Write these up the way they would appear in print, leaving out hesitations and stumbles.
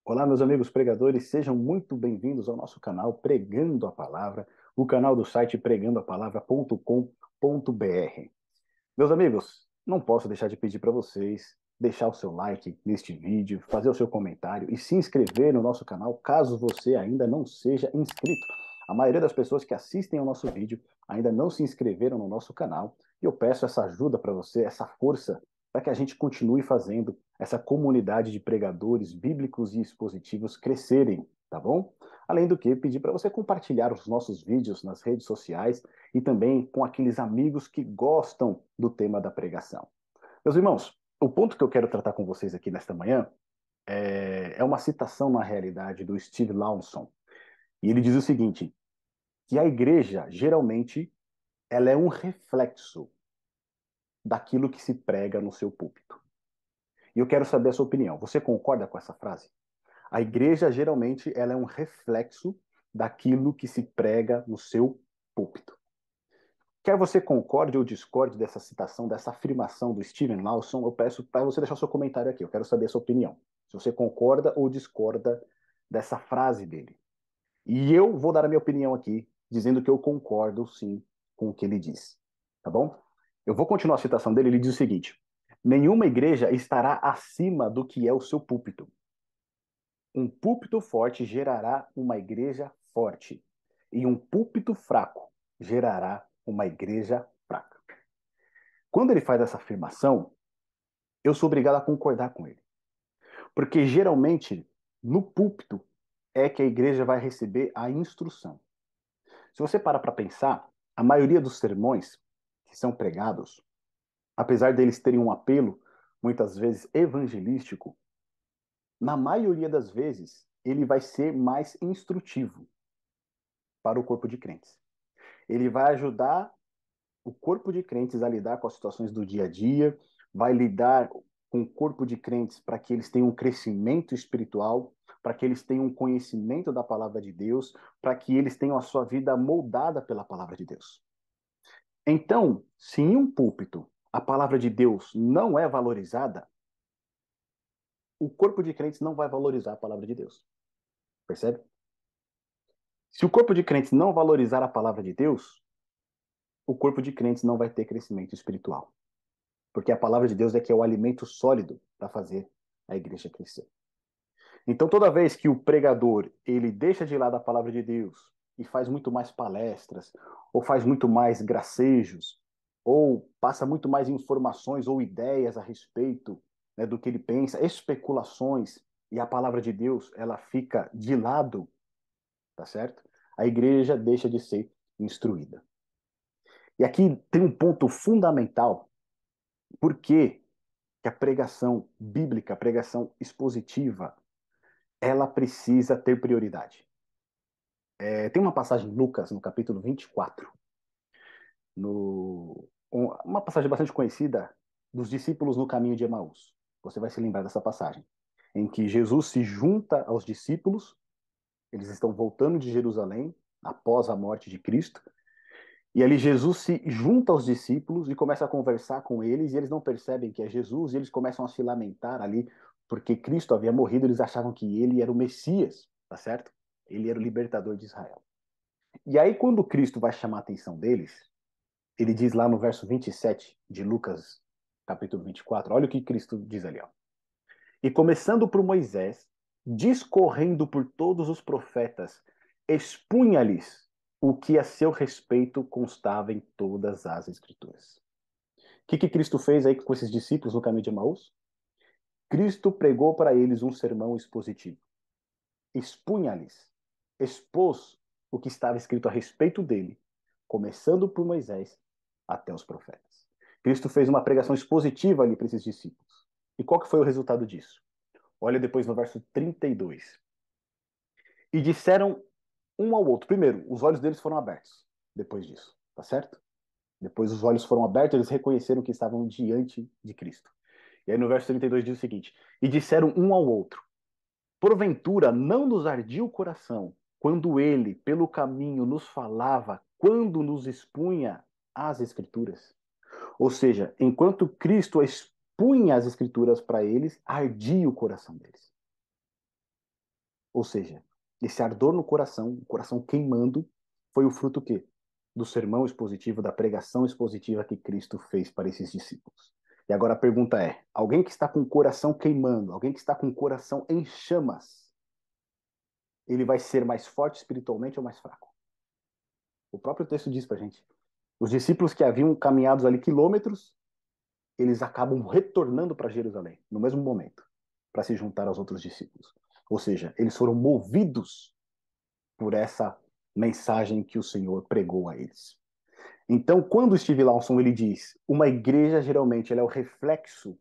Olá, meus amigos pregadores, sejam muito bem-vindos ao nosso canal Pregando a Palavra, o canal do site pregandoapalavra.com.br. Meus amigos, não posso deixar de pedir para vocês deixar o seu like neste vídeo, fazer o seu comentário e se inscrever no nosso canal caso você ainda não seja inscrito. A maioria das pessoas que assistem ao nosso vídeo ainda não se inscreveram no nosso canal e eu peço essa ajuda para você, essa força, para que a gente continue fazendo essa comunidade de pregadores bíblicos e expositivos crescerem, tá bom? Além do que, pedir para você compartilhar os nossos vídeos nas redes sociais e também com aqueles amigos que gostam do tema da pregação. Meus irmãos, o ponto que eu quero tratar com vocês aqui nesta manhã é uma citação, na realidade, do Steve Lawson. E ele diz o seguinte, que a igreja, geralmente, ela é um reflexo daquilo que se prega no seu púlpito. E eu quero saber a sua opinião. Você concorda com essa frase? A igreja, geralmente, ela é um reflexo daquilo que se prega no seu púlpito. Quer você concorde ou discorde dessa citação, dessa afirmação do Steven Lawson, eu peço para você deixar seu comentário aqui. Eu quero saber a sua opinião. Se você concorda ou discorda dessa frase dele. E eu vou dar a minha opinião aqui, dizendo que eu concordo, sim, com o que ele diz. Tá bom? Eu vou continuar a citação dele. Ele diz o seguinte: nenhuma igreja estará acima do que é o seu púlpito. Um púlpito forte gerará uma igreja forte. E um púlpito fraco gerará uma igreja fraca. Quando ele faz essa afirmação, eu sou obrigado a concordar com ele. Porque geralmente, no púlpito, é que a igreja vai receber a instrução. Se você para pensar, a maioria dos sermões que são pregados, apesar deles terem um apelo, muitas vezes evangelístico, na maioria das vezes, ele vai ser mais instrutivo para o corpo de crentes. Ele vai ajudar o corpo de crentes a lidar com as situações do dia a dia, vai lidar com o corpo de crentes para que eles tenham um crescimento espiritual, para que eles tenham um conhecimento da palavra de Deus, para que eles tenham a sua vida moldada pela palavra de Deus. Então, se em um púlpito a palavra de Deus não é valorizada, o corpo de crentes não vai valorizar a palavra de Deus. Percebe? Se o corpo de crentes não valorizar a palavra de Deus, o corpo de crentes não vai ter crescimento espiritual. Porque a palavra de Deus é que é o alimento sólido para fazer a igreja crescer. Então, toda vez que o pregador ele deixa de lado a palavra de Deus e faz muito mais palestras, ou faz muito mais gracejos, ou passa muito mais informações ou ideias a respeito, né, do que ele pensa, especulações, e a palavra de Deus ela fica de lado, tá certo? A igreja deixa de ser instruída. E aqui tem um ponto fundamental. Por quê? Que a pregação bíblica, a pregação expositiva, ela precisa ter prioridade. Tem uma passagem em Lucas, no capítulo 24, uma passagem bastante conhecida dos discípulos no caminho de Emaús. Você vai se lembrar dessa passagem, em que Jesus se junta aos discípulos, eles estão voltando de Jerusalém após a morte de Cristo, e ali Jesus se junta aos discípulos e começa a conversar com eles, e eles não percebem que é Jesus, e eles começam a se lamentar ali, porque Cristo havia morrido, eles achavam que ele era o Messias, tá certo? Ele era o libertador de Israel. E aí, quando Cristo vai chamar a atenção deles, ele diz lá no verso 27 de Lucas, capítulo 24, olha o que Cristo diz ali, ó. E começando por Moisés, discorrendo por todos os profetas, expunha-lhes o que a seu respeito constava em todas as escrituras. O que Cristo fez aí com esses discípulos no caminho de Emaús? Cristo pregou para eles um sermão expositivo. Expunha-lhes, expôs o que estava escrito a respeito dele, começando por Moisés até os profetas. Cristo fez uma pregação expositiva ali para esses discípulos. E qual que foi o resultado disso? Olha depois no verso 32. E disseram um ao outro. Primeiro, os olhos deles foram abertos depois disso, tá certo? Depois os olhos foram abertos, eles reconheceram que estavam diante de Cristo. E aí no verso 32 diz o seguinte: E disseram um ao outro: Porventura não nos ardia o coração quando ele, pelo caminho, nos falava, quando nos expunha as Escrituras? Ou seja, enquanto Cristo expunha as Escrituras para eles, ardia o coração deles. Ou seja, esse ardor no coração, o coração queimando, foi o fruto quê? Do sermão expositivo, da pregação expositiva que Cristo fez para esses discípulos. E agora a pergunta é: alguém que está com o coração queimando, alguém que está com o coração em chamas, ele vai ser mais forte espiritualmente ou mais fraco? O próprio texto diz para a gente. Os discípulos que haviam caminhado ali quilômetros, eles acabam retornando para Jerusalém, no mesmo momento, para se juntar aos outros discípulos. Ou seja, eles foram movidos por essa mensagem que o Senhor pregou a eles. Então, quando Steve Lawson ele diz, uma igreja geralmente ela é o reflexo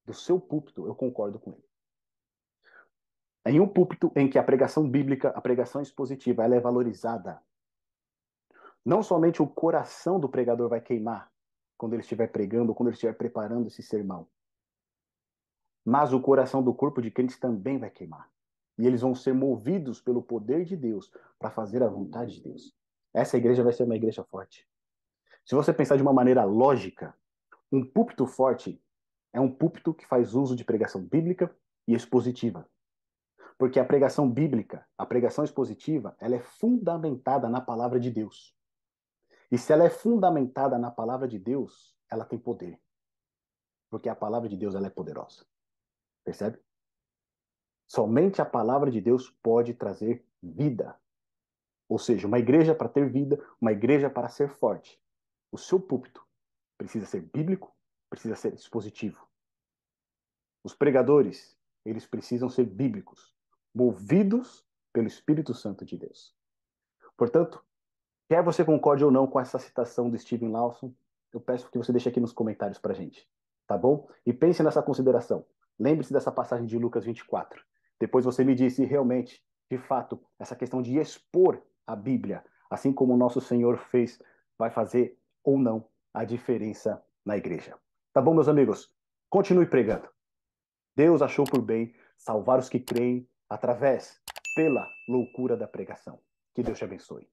do seu púlpito, eu concordo com ele. Em um púlpito em que a pregação bíblica, a pregação expositiva, ela é valorizada, não somente o coração do pregador vai queimar quando ele estiver pregando, ou quando ele estiver preparando esse sermão, mas o coração do corpo de crentes também vai queimar. E eles vão ser movidos pelo poder de Deus para fazer a vontade de Deus. Essa igreja vai ser uma igreja forte. Se você pensar de uma maneira lógica, um púlpito forte é um púlpito que faz uso de pregação bíblica e expositiva. Porque a pregação bíblica, a pregação expositiva, ela é fundamentada na palavra de Deus. E se ela é fundamentada na palavra de Deus, ela tem poder. Porque a palavra de Deus ela é poderosa. Percebe? Somente a palavra de Deus pode trazer vida. Ou seja, uma igreja para ter vida, uma igreja para ser forte. O seu púlpito precisa ser bíblico, precisa ser expositivo. Os pregadores, eles precisam ser bíblicos, movidos pelo Espírito Santo de Deus. Portanto, quer você concorde ou não com essa citação do Steven Lawson, eu peço que você deixe aqui nos comentários para a gente, tá bom? E pense nessa consideração. Lembre-se dessa passagem de Lucas 24. Depois você me diz se realmente, de fato, essa questão de expor a Bíblia, assim como o nosso Senhor fez, vai fazer ou não a diferença na igreja. Tá bom, meus amigos? Continue pregando. Deus achou por bem salvar os que creem através, pela loucura da pregação. Que Deus te abençoe.